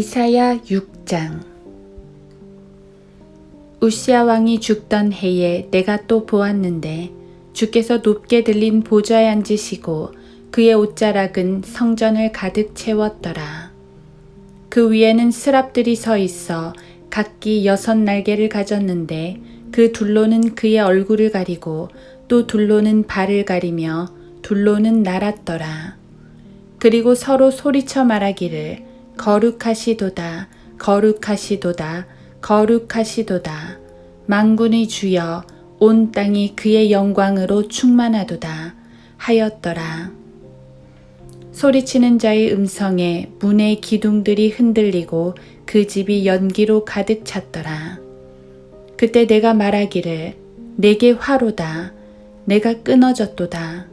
이사야 6장. 우시야 왕이 죽던 해에 내가 또 보았는데 주께서 높게 들린 보좌에 앉으시고 그의 옷자락은 성전을 가득 채웠더라. 그 위에는 스랍들이 서 있어 각기 6날개를 가졌는데 그 둘로는 그의 얼굴을 가리고 또 둘로는 발을 가리며 둘로는 날았더라. 그리고 서로 소리쳐 말하기를 거룩하시도다, 거룩하시도다, 거룩하시도다. 만군의 주여, 온 땅이 그의 영광으로 충만하도다 하였더라. 소리치는 자의 음성에 문의 기둥들이 흔들리고 그 집이 연기로 가득 찼더라. 그때 내가 말하기를 내게 화로다, 내가 끊어졌도다.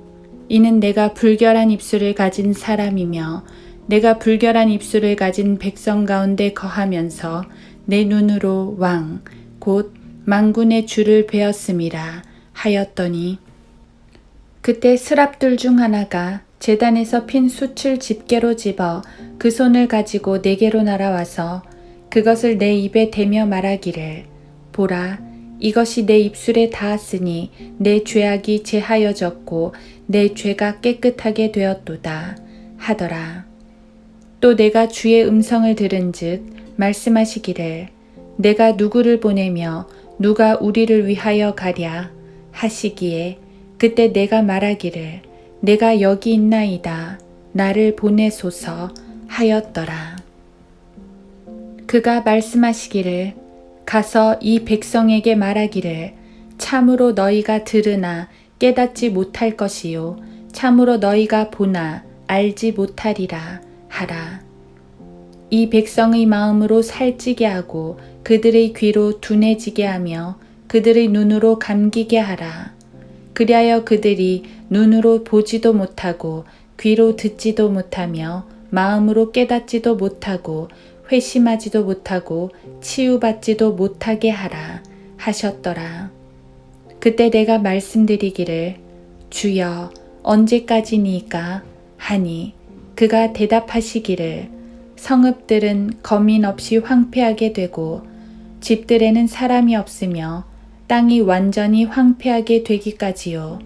이는 내가 불결한 입술을 가진 사람이며 내가 불결한 입술을 가진 백성 가운데 거하면서 내 눈으로 왕, 곧 만군의 주를 베었음이라 하였더니 그때 스랍들 중 하나가 제단에서 핀 숯을 집게로 집어 그 손을 가지고 내게로 날아와서 그것을 내 입에 대며 말하기를 보라, 이것이 내 입술에 닿았으니 내 죄악이 제하여졌고 내 죄가 깨끗하게 되었도다 하더라. 또 내가 주의 음성을 들은즉 말씀하시기를 내가 누구를 보내며 누가 우리를 위하여 가랴 하시기에 그때 내가 말하기를 내가 여기 있나이다 나를 보내소서 하였더라. 그가 말씀하시기를 가서 이 백성에게 말하기를 참으로 너희가 들으나 깨닫지 못할 것이요 참으로 너희가 보나 알지 못하리라 하라. 이 백성의 마음으로 살찌게 하고 그들의 귀로 둔해지게 하며 그들의 눈으로 감기게 하라. 그리하여 그들이 눈으로 보지도 못하고 귀로 듣지도 못하며 마음으로 깨닫지도 못하고 회심하지도 못하고 치유받지도 못하게 하라 하셨더라. 그때 내가 말씀드리기를 주여 언제까지니까 하니 그가 대답하시기를 성읍들은 거민 없이 황폐하게 되고 집들에는 사람이 없으며 땅이 완전히 황폐하게 되기까지요.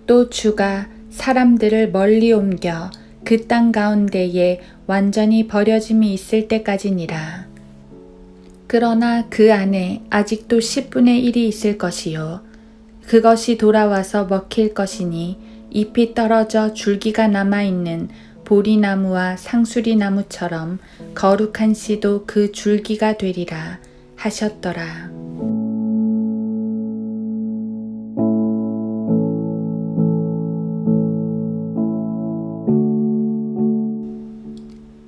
또 주가 사람들을 멀리 옮겨 그 땅 가운데에 완전히 버려짐이 있을 때까지니라. 그러나 그 안에 아직도 10분의 1이 있을 것이요. 그것이 돌아와서 먹힐 것이니 잎이 떨어져 줄기가 남아있는 보리나무와 상수리나무처럼 거룩한 씨도 그 줄기가 되리라 하셨더라.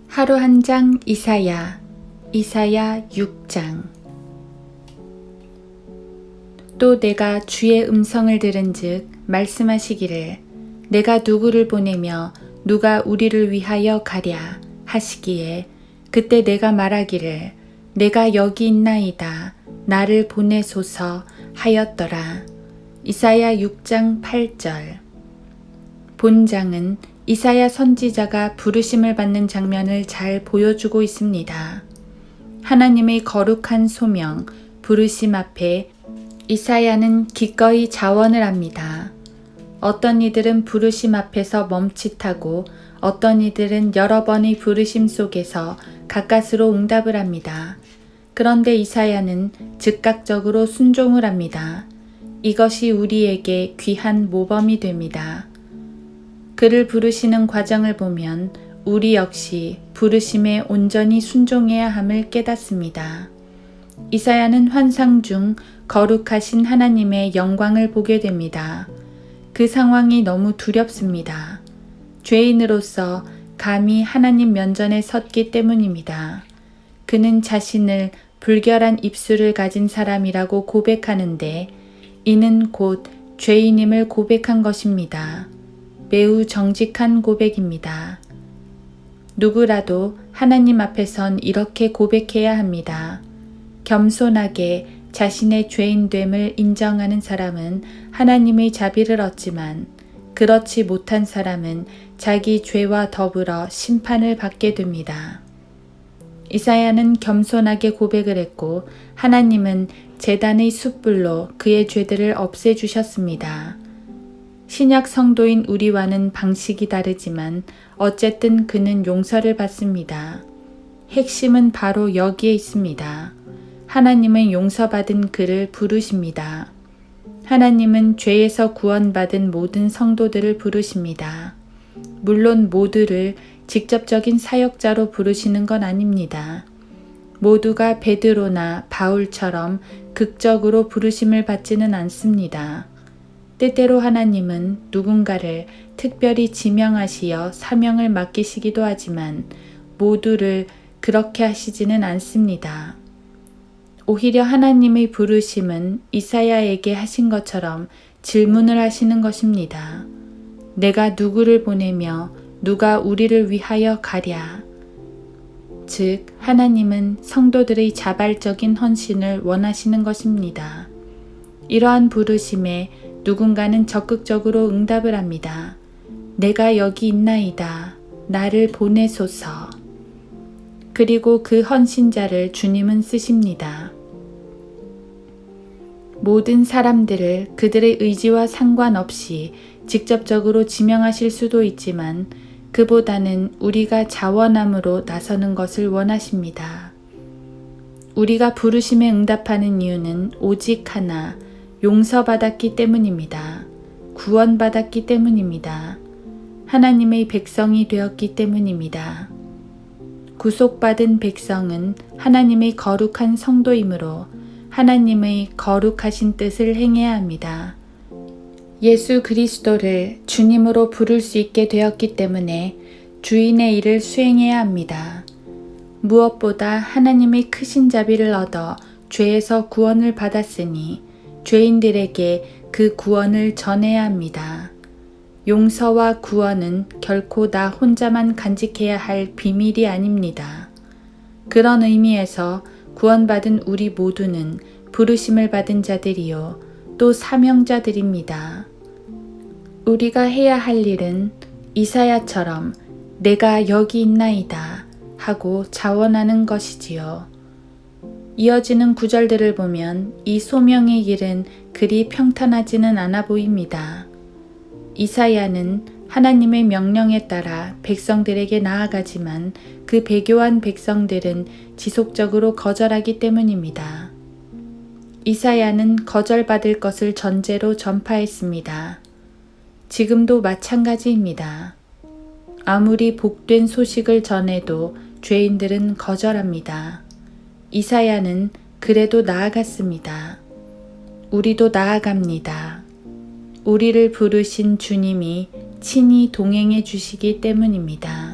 하루 한 장 이사야 6장. 또 내가 주의 음성을 들은즉 말씀하시기를 내가 누구를 보내며 누가 우리를 위하여 가랴 하시기에 그때 내가 말하기를 내가 여기 있나이다 나를 보내소서 하였더라. 이사야 6장 8절. 본장은 이사야 선지자가 부르심을 받는 장면을 잘 보여주고 있습니다. 하나님의 거룩한 소명, 부르심 앞에 이사야는 기꺼이 자원을 합니다. 어떤 이들은 부르심 앞에서 멈칫하고 어떤 이들은 여러 번의 부르심 속에서 가까스로 응답을 합니다. 그런데 이사야는 즉각적으로 순종을 합니다. 이것이 우리에게 귀한 모범이 됩니다. 그를 부르시는 과정을 보면 우리 역시 부르심에 온전히 순종해야 함을 깨닫습니다. 이사야는 환상 중 거룩하신 하나님의 영광을 보게 됩니다. 그 상황이 너무 두렵습니다. 죄인으로서 감히 하나님 면전에 섰기 때문입니다. 그는 자신을 불결한 입술을 가진 사람이라고 고백하는데 이는 곧 죄인임을 고백한 것입니다. 매우 정직한 고백입니다. 누구라도 하나님 앞에선 이렇게 고백해야 합니다. 겸손하게 자신의 죄인됨을 인정하는 사람은 하나님의 자비를 얻지만 그렇지 못한 사람은 자기 죄와 더불어 심판을 받게 됩니다. 이사야는 겸손하게 고백을 했고 하나님은 제단의 숯불로 그의 죄들을 없애주셨습니다. 신약 성도인 우리와는 방식이 다르지만 어쨌든 그는 용서를 받습니다. 핵심은 바로 여기에 있습니다. 하나님은 용서받은 그를 부르십니다. 하나님은 죄에서 구원받은 모든 성도들을 부르십니다. 물론 모두를 직접적인 사역자로 부르시는 건 아닙니다. 모두가 베드로나 바울처럼 극적으로 부르심을 받지는 않습니다. 때때로 하나님은 누군가를 특별히 지명하시어 사명을 맡기시기도 하지만 모두를 그렇게 하시지는 않습니다. 오히려 하나님의 부르심은 이사야에게 하신 것처럼 질문을 하시는 것입니다. 내가 누구를 보내며 누가 우리를 위하여 가랴? 즉, 하나님은 성도들의 자발적인 헌신을 원하시는 것입니다. 이러한 부르심에 누군가는 적극적으로 응답을 합니다. 내가 여기 있나이다. 나를 보내소서. 그리고 그 헌신자를 주님은 쓰십니다. 모든 사람들을 그들의 의지와 상관없이 직접적으로 지명하실 수도 있지만 그보다는 우리가 자원함으로 나서는 것을 원하십니다. 우리가 부르심에 응답하는 이유는 오직 하나, 용서받았기 때문입니다. 구원받았기 때문입니다. 하나님의 백성이 되었기 때문입니다. 구속받은 백성은 하나님의 거룩한 성도이므로 하나님의 거룩하신 뜻을 행해야 합니다. 예수 그리스도를 주님으로 부를 수 있게 되었기 때문에 주인의 일을 수행해야 합니다. 무엇보다 하나님의 크신 자비를 얻어 죄에서 구원을 받았으니 죄인들에게 그 구원을 전해야 합니다. 용서와 구원은 결코 나 혼자만 간직해야 할 비밀이 아닙니다. 그런 의미에서 구원받은 우리 모두는 부르심을 받은 자들이요 또 사명자들입니다. 우리가 해야 할 일은 이사야처럼 내가 여기 있나이다 하고 자원하는 것이지요. 이어지는 구절들을 보면 이 소명의 길은 그리 평탄하지는 않아 보입니다. 이사야는 하나님의 명령에 따라 백성들에게 나아가지만 그 배교한 백성들은 지속적으로 거절하기 때문입니다. 이사야는 거절받을 것을 전제로 전파했습니다. 지금도 마찬가지입니다. 아무리 복된 소식을 전해도 죄인들은 거절합니다. 이사야는 그래도 나아갔습니다. 우리도 나아갑니다. 우리를 부르신 주님이 친히 동행해 주시기 때문입니다.